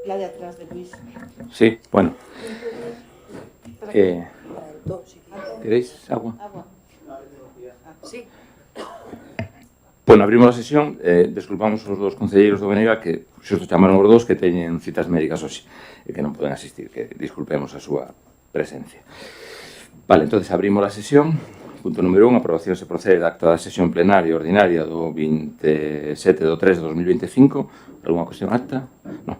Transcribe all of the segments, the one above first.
La de atrás de Luis. Sí, bueno. ¿Queréis agua? Agua. Sí. Bueno, abrimos a sesión. Desculpamos os dos concelleiros do Benega que xusto chamaron os dos que teñen citas médicas hoxe e que non poden asistir, que disculpemos a súa presencia. Vale, entonces abrimos a sesión. Punto número 1, aprobación se procede da acta da sesión plenaria ordinaria do 27 do 3 de 2025. Alguna cuestión acta? Non.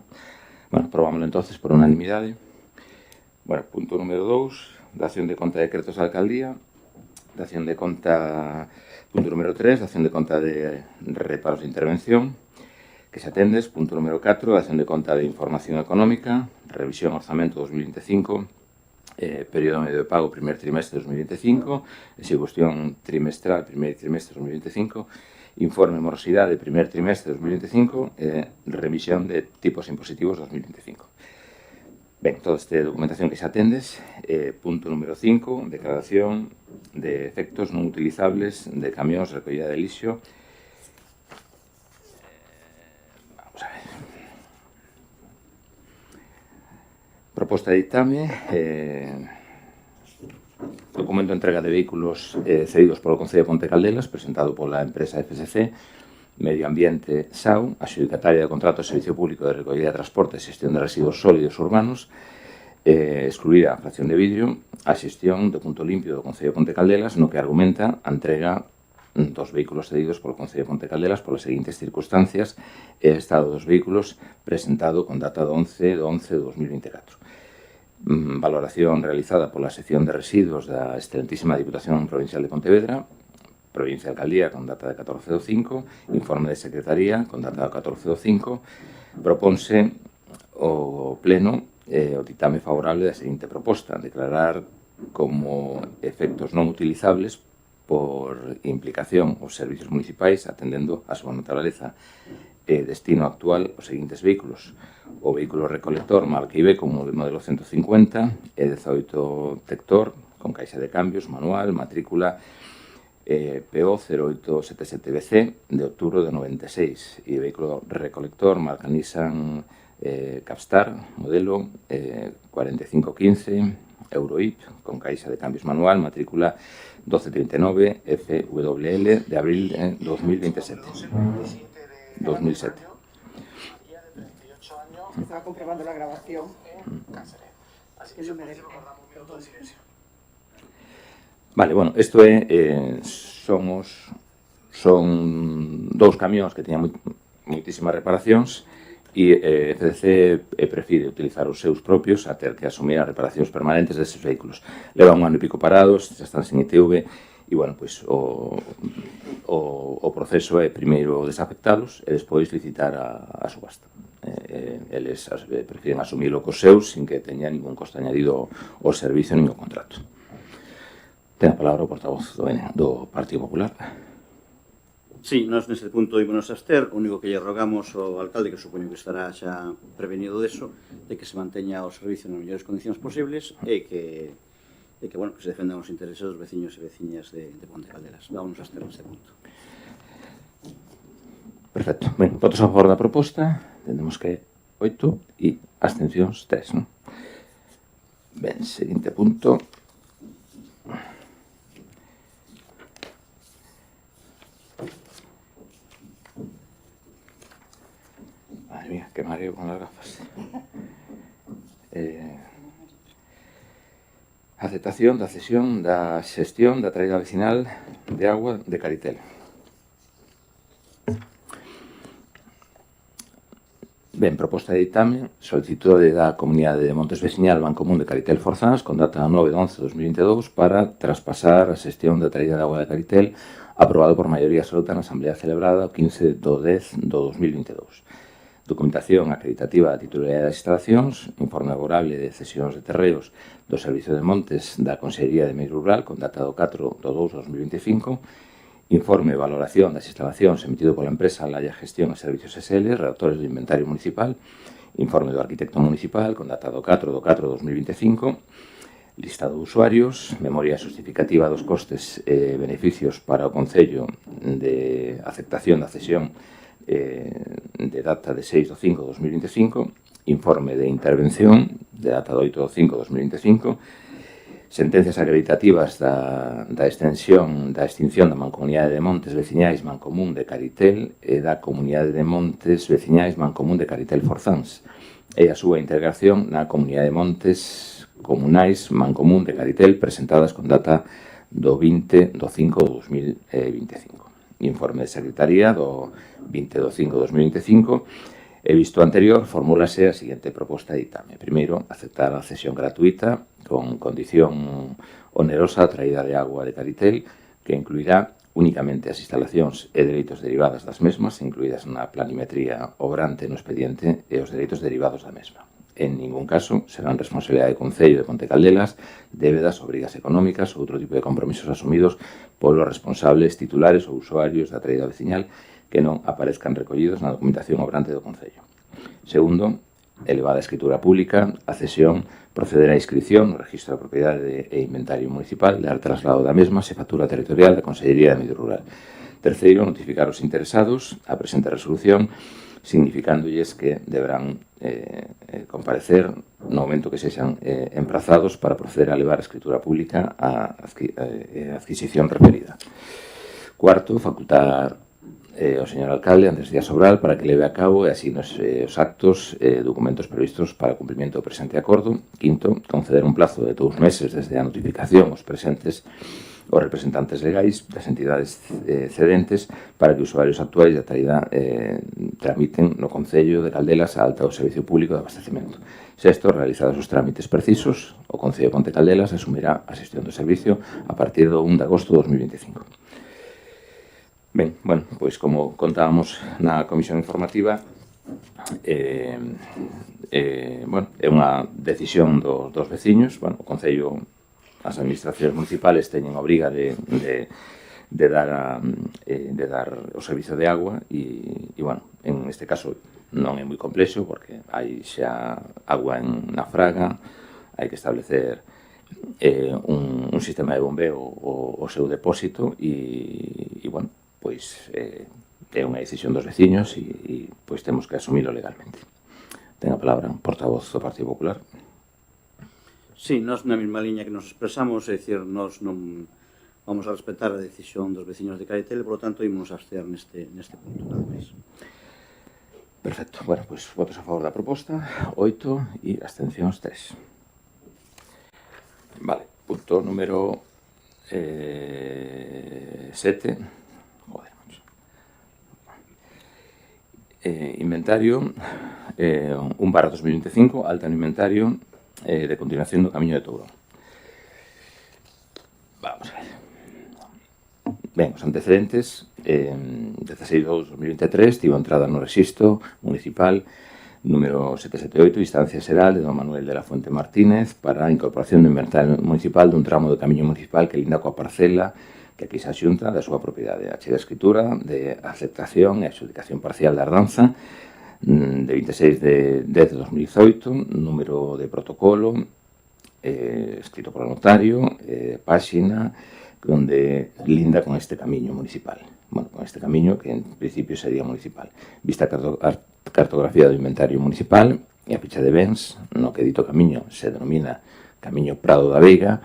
Bueno, aprobámoslo entonces por unanimidade. Bueno, punto número 2, dación de conta de decretos da alcaldía, dación de conta, punto número 3, dación de conta de reparos de intervención, que se atendes, punto número 4, dación de conta de información económica, revisión orzamento 2025, período medio de pago primer trimestre 2025, execución trimestral primer trimestre 2025, informe morosidade primer trimestre 2025 e revisión de tipos impositivos 2025. Ben, toda esta documentación que xa atendes. Punto número 5, declaración de efectos non utilizables de camións de recollida de lixo. Vamos a ver. Proposta de ditame. Documento de entrega de vehículos cedidos polo Concello de Ponte Caldelas, presentado pola empresa FSC, Medio Ambiente SAU, adxudicataria de contrato de Servicio Público de Recollida de Transporte e Xestión de Residuos Sólidos Urbanos, excluída a fracción de vidrio, a xestión do punto limpio do Concello de Ponte Caldelas, no que argumenta a entrega dos vehículos cedidos polo Concello de Ponte Caldelas polas seguintes circunstancias e estado dos vehículos presentado con data do 11 de 2024. Valoración realizada pola sección de residuos da excelentísima Diputación Provincial de Pontevedra, Provincia de Alcaldía con data de 14 do 5, informe de Secretaría con data de 14 do 5, propónse o Pleno o ditame favorable da seguinte proposta: declarar como efectos non utilizables por implicación os servicios municipais atendendo a súa naturaleza e destino actual os seguintes vehículos: o vehículo recolector marca IB como modelo 150 e 18 Tector con caixa de cambios manual, matrícula PO 0877BC de outubro de 96 e vehículo recolector marca Nissan Capstar modelo 4515 Euroip con caixa de cambios manual, matrícula 1239 FWL de abril de 2027. 2007. Estaba comprobando la grabación. Que no me dejo. Vale, bueno, isto son dous camións que teñan moitísimas reparacións e FDC prefire utilizar os seus propios a ter que asumir as reparacións permanentes deses vehículos. Levan un ano e pico parados, xa están sen ITV e, bueno, pois o proceso é primeiro desafectalos e despois licitar a subasta. Eles prefiren asumilo cos seus sin que teña ningún coste añadido ao servicio nin ao contrato. Ten a palabra o portavoz do Partido Popular. Sí, nós neste punto ímonos a abster. O único que lle rogamos ao alcalde, que supoño que estará xa prevenido deso, de que se manteña o servicio nas mellores condicións posibles e que bueno, que se defendan os intereses dos veciños e veciñas de Ponte Caldelas. Vámonos a abster neste punto. Perfecto. Ben, votos a favor da proposta. Tendemos que 8 e abstencións 3, non? Ben, seguinte punto. Madre mía, que mareo con las gafas. Aceptación da cesión da xestión da traída vecinal de agua de Caritel. Ben, proposta de ditame, solicitude da Comunidade de Montes Veciñal Bancomún de Caritel Forzás con data 9 de 11 de 2022 para traspasar a xestión da traída de agua de Caritel aprobado por maioría absoluta na Asamblea celebrada o 15 do 10 do 2022. Documentación acreditativa da titularidade das instalacións, informe favorable de cesións de terreos do Servicio de Montes da Consellería de Medio Rural con data do 4 do 2 de 2025, informe de valoración das instalacións emitido pola empresa Laia Gestión e Servicios SL, redactores do inventario municipal, informe do arquitecto municipal con data do 4 de 2025, lista de usuarios, memoria justificativa dos costes e beneficios para o Concello de aceptación da cesión de data de 6 de 5 de 2025, informe de intervención de data de 8 de 5 de 2025, sentencias acreditativas da extinción da Mancomunidade de Montes Veciñais Mancomún de Caritel e da Comunidade de Montes Veciñais Mancomún de Caritel Forzáns e a súa integración na Comunidade de Montes Comunais Mancomún de Caritel presentadas con data do 20 do 5 de 2025. Informe de Secretaría do 20 do 5 de 2025. E visto o anterior, formúlase a seguinte proposta de ditame. Primeiro, aceptar a cesión gratuita con condición onerosa a traída de agua de Caritel, que incluirá únicamente as instalacións e dereitos derivadas das mesmas, incluídas na planimetría obrante no expediente e os dereitos derivados da mesma. En ningún caso serán responsabilidade do Concello de Ponte Caldelas débedas, obrigas económicas ou outro tipo de compromisos asumidos polos responsables titulares ou usuarios da traída veciñal que non aparezcan recollidos na documentación obrante do Concello. Segundo, elevada a escritura pública, a cesión procederá a inscripción no Registro da Propiedade e Inventario Municipal e dar traslado da mesma se factura territorial da Consellería de Medio Rural. Terceiro, notificar aos interesados a presente resolución, significándolles que deberán comparecer no momento que sexan emprazados para proceder a levar a escritura pública a adquisición referida. Cuarto, facultar ao señor alcalde Andrés Díaz Sobral para que leve a cabo e así os actos e documentos previstos para o cumprimento do presente acordo. Quinto, conceder un plazo de 2 meses desde a notificación aos representantes legais das entidades cedentes para que os usuarios actuais da traída tramiten no Concello de Caldelas a alta do Servicio Público de Abastecemento. Sexto, realizados os trámites precisos, o Concello de Ponte Caldelas asumirá a xestión do servicio a partir do 1 de agosto de 2025. Ben, bueno, pois como contábamos na comisión informativa, é unha decisión dos veciños. Bueno, o Concello, as administracións municipales teñen a obriga de dar o servizo de agua e, bueno, en este caso non é moi complexo porque hai xa agua na fraga, hai que establecer un sistema de bombeo o seu depósito e bueno, pois é unha decisión dos veciños e pois temos que asumilo legalmente. Ten a palabra o portavoz do Partido Popular. Sí, nós na mesma liña que nos expresamos, é dicir, nós non vamos a respetar a decisión dos veciños de Caritel, por lo tanto, ímonos a abster neste punto, nada máis. Perfecto. Bueno, pois votos a favor da proposta, 8 e abstencións 3. Vale, punto número 7. Inventario 1/2025, alta no inventario de continuación do Camiño de Touro. Vamos a ver. Ben, os antecedentes 16 de 2023 tivo entrada no rexistro municipal número 778, instancia xeral de don Manuel de la Fuente Martínez para a incorporación do inventario municipal dun tramo do Camiño municipal que linda coa parcela que aquí se axunta da súa propiedade. Achega a escritura de aceptación e adjudicación parcial da ordanza de 26 de 10 de 2018, número de protocolo escrito por o notario, páxina onde linda con este camiño municipal. Bueno, con este camiño que en principio sería municipal. Vista a cartografía do inventario municipal e a ficha de bens, no que dito camiño se denomina Camiño Prado da Veiga,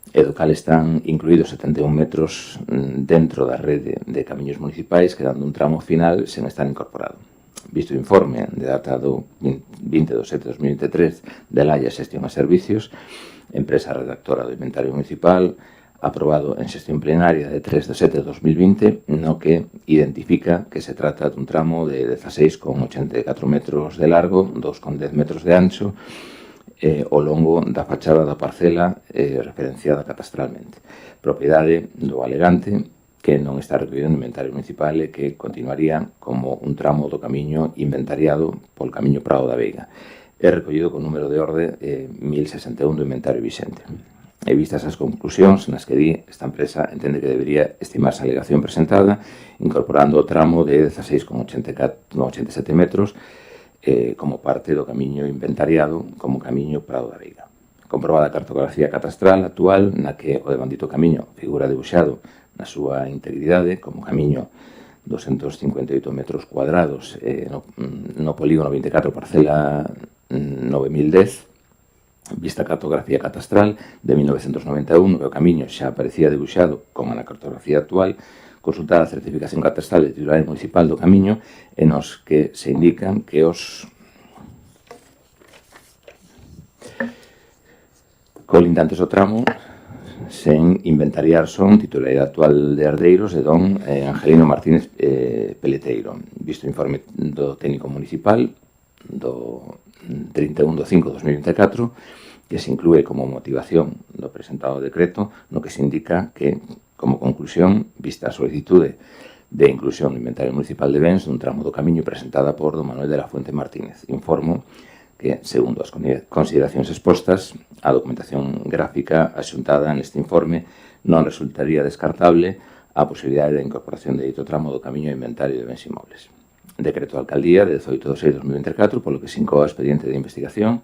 e do cal están incluídos 71 metros dentro da rede de camiños municipais, quedando un tramo final sen estar incorporado. Visto o informe de data do 20 de 7 de 2023 de Laia Xestión a Servicios, empresa redactora do inventario municipal, aprobado en xestión plenaria de 3 de 7 de 2020, no que identifica que se trata dun tramo de 16,84 metros de largo, 2,10 metros de ancho, ao longo da fachada da parcela referenciada catastralmente. Propiedade do alegante que non está recollido no inventario municipal e que continuaría como un tramo do camiño inventariado polo Camiño Prado da Veiga. É recollido con número de orde 1061 do inventario vixente. E vistas as conclusións nas que di, esta empresa entende que debería estimarse a alegación presentada incorporando o tramo de 16,87 metros como parte do camiño inventariado como Camiño Prado da Veiga. Comprobada a cartografía catastral actual na que o devandito camiño figura debuxado na súa integridade como camiño 258 metros cuadrados, no polígono 24, parcela 9010, vista cartografía catastral de 1991, que o camiño xa aparecía debuxado como na cartografía actual, consultada a certificación catastral de titular municipal do camiño, en os que se indican que os colindantes do tramo sen inventariar son titularidade actual de herdeiros de don Angelino Martínez Peleteiro, visto o informe do técnico municipal do 31/5/2024, que se inclúe como motivación do presentado decreto, no que se indica que, como conclusión, vista a solicitude de inclusión no inventario municipal de bens dun tramo do camiño presentada por don Manuel de la Fuente Martínez, informo que, segundo as consideracións expostas, a documentación gráfica axuntada neste informe non resultaría descartable a posibilidade de incorporación de dito tramo do camiño ao inventario de bens inmobles. Decreto de Alcaldía de 18/6/2024, polo que se incoa o expediente de investigación,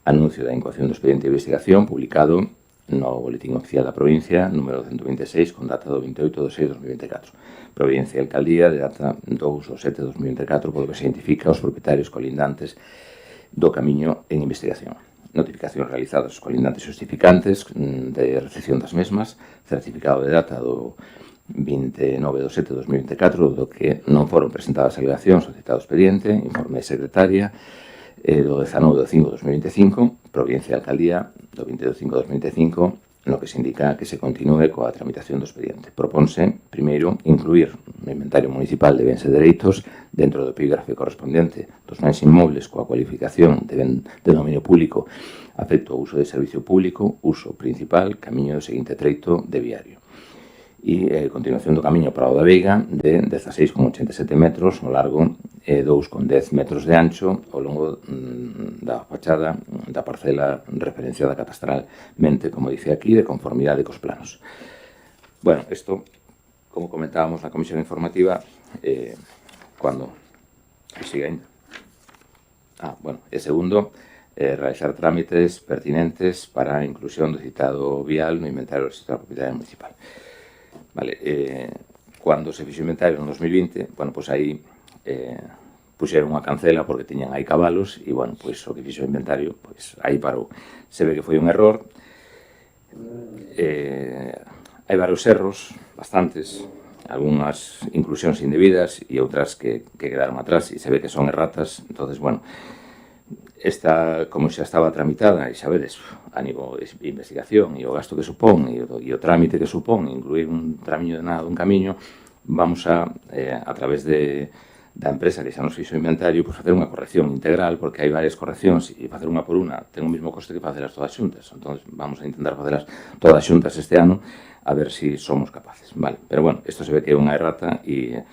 anuncio da incoación do expediente de investigación publicado no Boletín Oficial da Provincia, número 126, con data do 28/6/2024. Providencia de Alcaldía, de data 2/7/2024, polo que se identifica os propietarios colindantes do camiño en investigación. Notificacións realizadas aos colindantes justificantes de recepción das mesmas, certificado de data do 29/7/2024, do que non foron presentadas alegacións ao citado expediente, informe de secretaria do 19/5/2025, Providencia de Alcaldía do 22/5/2025, no que se indica que se continúe coa tramitación do expediente. Proponse, primeiro, incluir no inventario municipal de bens e dereitos, dentro do epígrafe correspondente dos bens inmobles coa cualificación de ben de dominio público afecto ao uso de servicio público, uso principal, camiño do seguinte treito de viario. E continuación do camiño Prado da Veiga de 16,87 metros no largo e 2,10 metros de ancho ao longo da fachada da parcela referenciada catastralmente, como dice aquí, de conformidade cos planos. Bueno, isto, como comentábamos na comisión informativa, cando siga ainda. E segundo, realizar trámites pertinentes para a inclusión do citado vial no inventario do registro da propiedade municipal. Vale, cando se fixo o inventario no 2020, bueno, pois aí puxeron unha cancela porque tiñan aí cabalos e, bueno, pois o que fixo o inventario, pois aí parou. Se ve que foi un error. Hai varios erros, bastantes, algunhas inclusións indebidas e outras que quedaron atrás e se ve que son erratas. Entonces, bueno, esta, como xa estaba tramitada, e xa vedes, a nivel de investigación e o gasto que supón e o trámite que supón incluir un tramiño de nada dun camiño, vamos a través da empresa que xa nos fixo o inventario, pues, facer unha corrección integral, porque hai varias correccións e facer unha por unha ten o mesmo coste que facelas todas xuntas. Entón, vamos a intentar facelas todas xuntas este ano a ver se somos capaces. Vale, pero, bueno, isto se ve que é unha errata e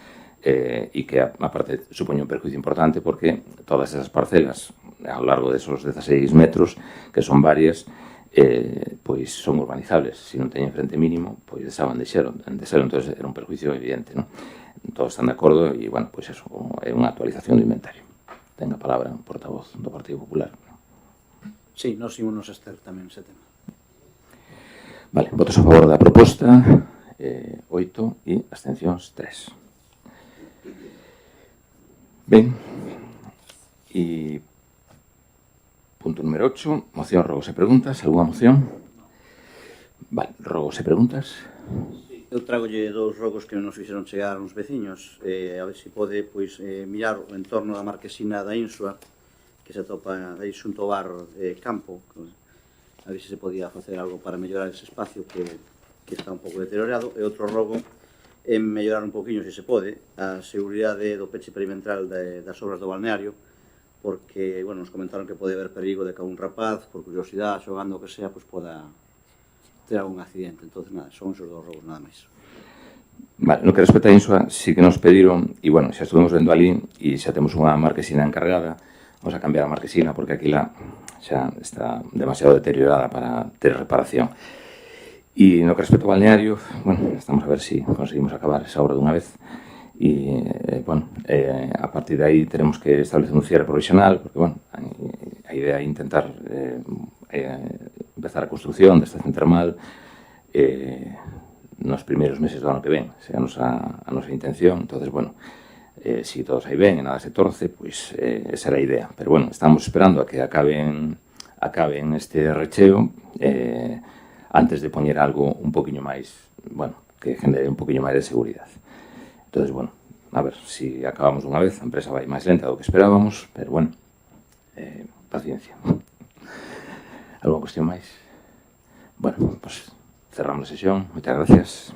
que, aparte, supoñe un perjuicio importante porque todas esas parcelas ao largo desos 16 metros, que son varias, pois son urbanizables. Se non teñen frente mínimo, pois desaban de xero, entón era un perjuicio evidente, non? Todos están de acordo e, bueno, pois eso é unha actualización do inventario. Ten a palabra o portavoz do Partido Popular. Sí, nós ímonos a estar tamén ese tema. Vale, votos a favor da proposta, 8 e abstencións 3. Ben, e punto número 8, moción, rogos e preguntas. Alguna moción? Vale, rogos e preguntas. Eu tragolle dous rogos que nos fixeron chegar uns veciños, a ver se pode, pois, mirar o entorno da marquesina da Insua, que se atopa aí xunto ao bar Campo, a ver se se podía facer algo para mellorar ese espacio que está un pouco deteriorado. E outro rogo é mellorar un poquinho, se se pode, a seguridade do peche perimetral das obras do balneario, porque, bueno, nos comentaron que pode haber perigo de que un rapaz, por curiosidade, xogando o que sea, pois poda ter algún accidente. Entón, nada, son esos dos robos, nada máis. Vale, no que respecta a Insua, sí que nos pediron, e, bueno, xa estuvemos vendo ali, e xa temos unha marquesina encargada, vamos a cambiar a marquesina, porque aquí xa está demasiado deteriorada para ter reparación. E no que respecta ao balneario, bueno, estamos a ver se conseguimos acabar esa obra dunha vez, e, bueno, a partir de aí teremos que establecer un cierre provisional, porque, bueno, a idea é intentar empezar a construción desta estación termal nos primeiros meses do ano que ven, sea a nosa intención. Entonces, bueno, si todo sai ben e nada se torce, pois esa era a idea. Pero, bueno, estamos esperando a que acaben este recheo antes de poñer algo un poquinho máis, bueno, que genere un poquinho máis de seguridade. Entonces, bueno, a ver, si acabamos unha vez, a empresa vai máis lenta do que esperábamos, pero, bueno, paciencia. Alguna cuestión máis? Bueno, pues cerramos a sesión. Moitas gracias.